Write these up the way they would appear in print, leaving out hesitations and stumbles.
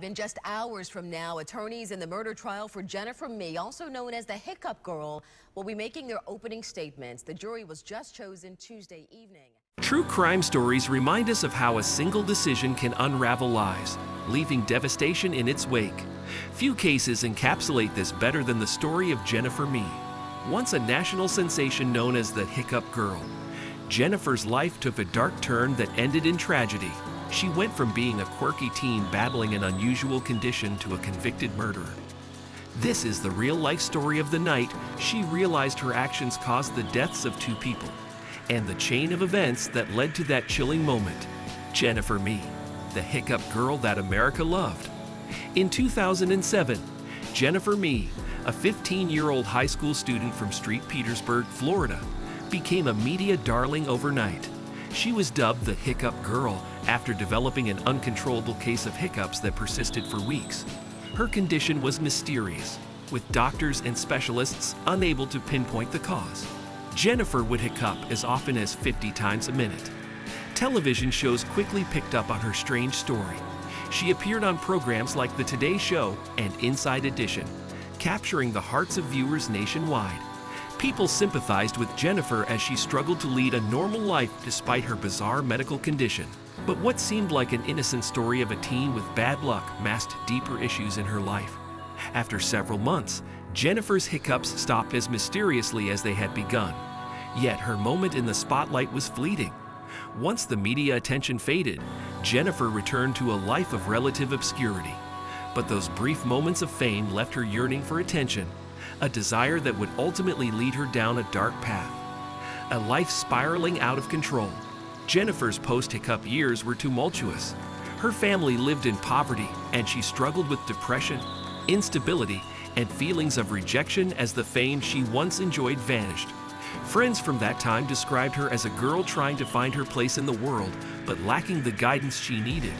In just hours from now, attorneys in the murder trial for Jennifer Mee, also known as the Hiccup Girl, will be making their opening statements. The jury was just chosen Tuesday evening. True crime stories remind us of how a single decision can unravel lives, leaving devastation in its wake. Few cases encapsulate this better than the story of Jennifer Mee. Once a national sensation known as the Hiccup Girl, Jennifer's life took a dark turn that ended in tragedy. She went from being a quirky teen battling an unusual condition to a convicted murderer. This is the real-life story of the night she realized her actions caused the deaths of two people, and the chain of events that led to that chilling moment. Jennifer Mee, the Hiccup Girl that America loved. In 2007, Jennifer Mee, a 15-year-old high school student from St. Petersburg, Florida, became a media darling overnight. She was dubbed the Hiccup Girl after developing an uncontrollable case of hiccups that persisted for weeks. Her condition was mysterious, with doctors and specialists unable to pinpoint the cause. Jennifer would hiccup as often as 50 times a minute. Television shows quickly picked up on her strange story. She appeared on programs like The Today Show and Inside Edition, capturing the hearts of viewers nationwide. People sympathized with Jennifer as she struggled to lead a normal life despite her bizarre medical condition. But what seemed like an innocent story of a teen with bad luck masked deeper issues in her life. After several months, Jennifer's hiccups stopped as mysteriously as they had begun. Yet her moment in the spotlight was fleeting. Once the media attention faded, Jennifer returned to a life of relative obscurity. But those brief moments of fame left her yearning for attention, a desire that would ultimately lead her down a dark path. A life spiraling out of control. Jennifer's post-hiccup years were tumultuous. Her family lived in poverty, and she struggled with depression, instability, and feelings of rejection as the fame she once enjoyed vanished. Friends from that time described her as a girl trying to find her place in the world, but lacking the guidance she needed.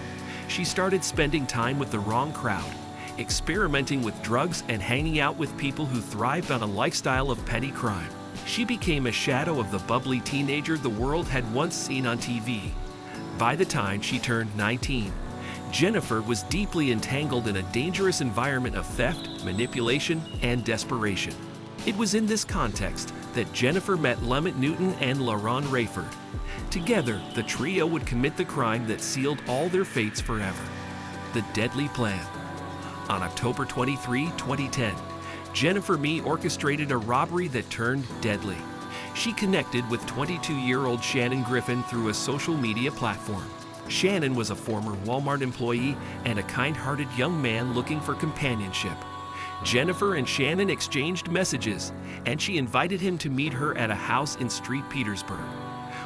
She started spending time with the wrong crowd, experimenting with drugs and hanging out with people who thrived on a lifestyle of petty crime. She became a shadow of the bubbly teenager the world had once seen on TV. By the time she turned 19, Jennifer was deeply entangled in a dangerous environment of theft, manipulation, and desperation. It was in this context that Jennifer met Lemont Newton and LaRon Rayford. Together, the trio would commit the crime that sealed all their fates forever: the deadly plan. On October 23, 2010, Jennifer Mee orchestrated a robbery that turned deadly. She connected with 22-year-old Shannon Griffin through a social media platform. Shannon was a former Walmart employee and a kind-hearted young man looking for companionship. Jennifer and Shannon exchanged messages, and she invited him to meet her at a house in St. Petersburg.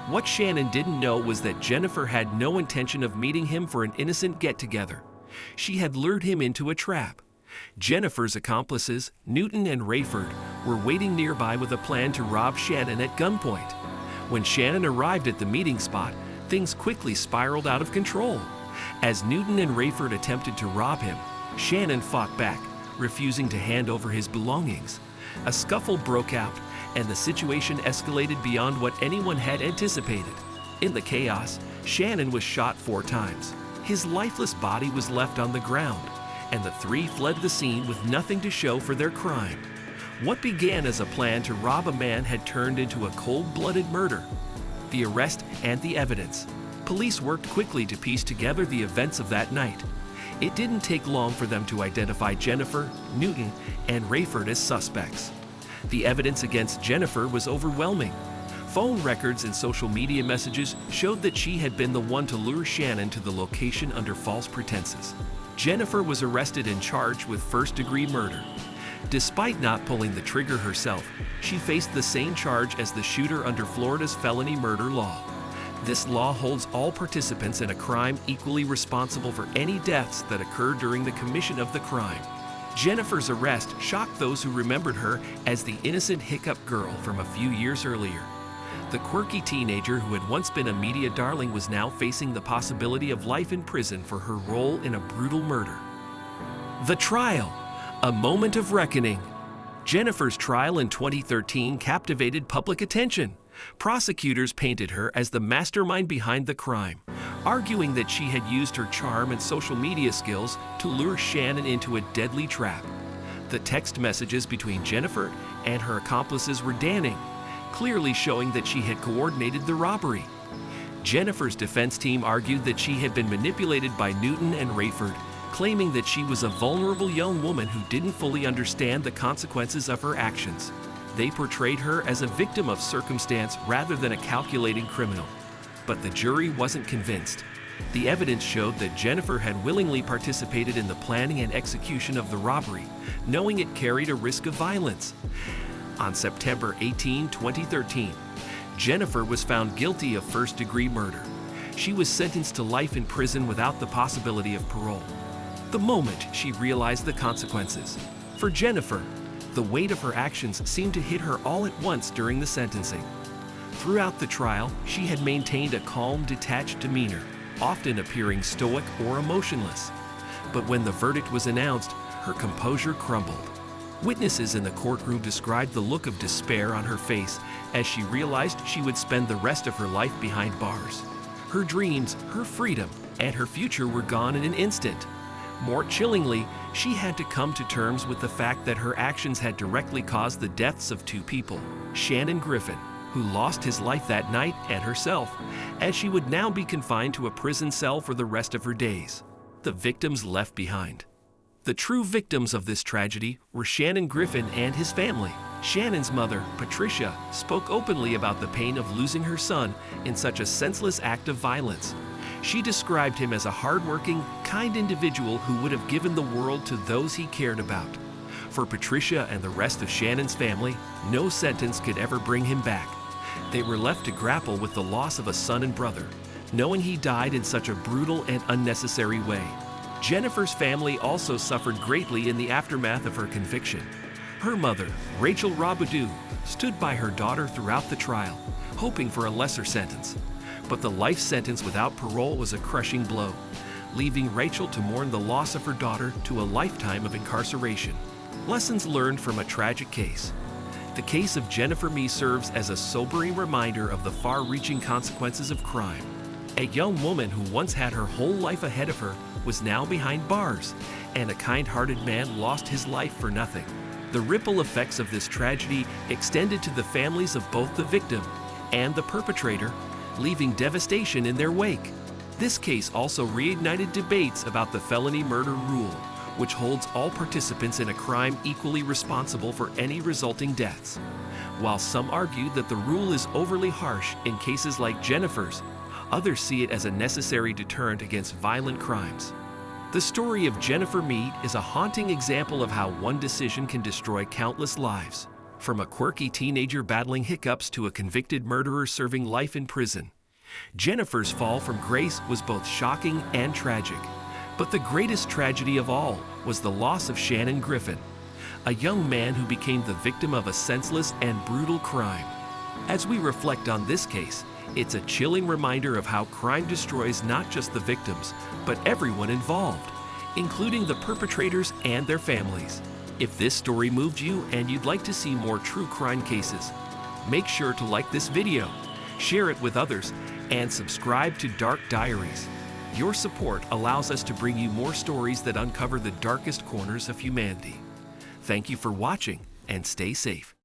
What Shannon didn't know was that Jennifer had no intention of meeting him for an innocent get-together. She had lured him into a trap. Jennifer's accomplices, Newton and Rayford, were waiting nearby with a plan to rob Shannon at gunpoint. When Shannon arrived at the meeting spot, things quickly spiraled out of control. As Newton and Rayford attempted to rob him, Shannon fought back, refusing to hand over his belongings. A scuffle broke out, and the situation escalated beyond what anyone had anticipated. In the chaos, Shannon was shot 4 times. His lifeless body was left on the ground, and the three fled the scene with nothing to show for their crime. What began as a plan to rob a man had turned into a cold-blooded murder. The arrest and the evidence. Police worked quickly to piece together the events of that night. It didn't take long for them to identify Jennifer, Newton, and Rayford as suspects. The evidence against Jennifer was overwhelming. Phone records and social media messages showed that she had been the one to lure Shannon to the location under false pretenses. Jennifer was arrested and charged with first-degree murder. Despite not pulling the trigger herself, she faced the same charge as the shooter under Florida's felony murder law. This law holds all participants in a crime equally responsible for any deaths that occur during the commission of the crime. Jennifer's arrest shocked those who remembered her as the innocent Hiccup Girl from a few years earlier. The quirky teenager who had once been a media darling was now facing the possibility of life in prison for her role in a brutal murder. The trial, a moment of reckoning. Jennifer's trial in 2013 captivated public attention. Prosecutors painted her as the mastermind behind the crime, arguing that she had used her charm and social media skills to lure Shannon into a deadly trap. The text messages between Jennifer and her accomplices were damning, clearly showing that she had coordinated the robbery. Jennifer's defense team argued that she had been manipulated by Newton and Rayford, claiming that she was a vulnerable young woman who didn't fully understand the consequences of her actions. They portrayed her as a victim of circumstance rather than a calculating criminal. But the jury wasn't convinced. The evidence showed that Jennifer had willingly participated in the planning and execution of the robbery, knowing it carried a risk of violence. On September 18, 2013, Jennifer was found guilty of first-degree murder. She was sentenced to life in prison without the possibility of parole. The moment she realized the consequences. For Jennifer, the weight of her actions seemed to hit her all at once during the sentencing. Throughout the trial, she had maintained a calm, detached demeanor, often appearing stoic or emotionless. But when the verdict was announced, her composure crumbled. Witnesses in the courtroom described the look of despair on her face as she realized she would spend the rest of her life behind bars. Her dreams, her freedom, and her future were gone in an instant. More chillingly, she had to come to terms with the fact that her actions had directly caused the deaths of two people, Shannon Griffin, who lost his life that night, and herself, as she would now be confined to a prison cell for the rest of her days. The victims left behind. The true victims of this tragedy were Shannon Griffin and his family. Shannon's mother, Patricia, spoke openly about the pain of losing her son in such a senseless act of violence. She described him as a hardworking, kind individual who would have given the world to those he cared about. For Patricia and the rest of Shannon's family, no sentence could ever bring him back. They were left to grapple with the loss of a son and brother, knowing he died in such a brutal and unnecessary way. Jennifer's family also suffered greatly in the aftermath of her conviction. Her mother, Rachel Robidoux, stood by her daughter throughout the trial, hoping for a lesser sentence. But the life sentence without parole was a crushing blow, leaving Rachel to mourn the loss of her daughter to a lifetime of incarceration. Lessons learned from a tragic case. The case of Jennifer Mee serves as a sobering reminder of the far-reaching consequences of crime. A young woman who once had her whole life ahead of her was now behind bars, and a kind-hearted man lost his life for nothing. The ripple effects of this tragedy extended to the families of both the victim and the perpetrator, leaving devastation in their wake. This case also reignited debates about the felony murder rule, which holds all participants in a crime equally responsible for any resulting deaths. While some argue that the rule is overly harsh in cases like Jennifer's, others see it as a necessary deterrent against violent crimes. The story of Jennifer Mee is a haunting example of how one decision can destroy countless lives. From a quirky teenager battling hiccups to a convicted murderer serving life in prison, Jennifer's fall from grace was both shocking and tragic. But the greatest tragedy of all was the loss of Shannon Griffin, a young man who became the victim of a senseless and brutal crime. As we reflect on this case, it's a chilling reminder of how crime destroys not just the victims, but everyone involved, including the perpetrators and their families. If this story moved you and you'd like to see more true crime cases, make sure to like this video, share it with others, and subscribe to Dark Diaries. Your support allows us to bring you more stories that uncover the darkest corners of humanity. Thank you for watching, and stay safe.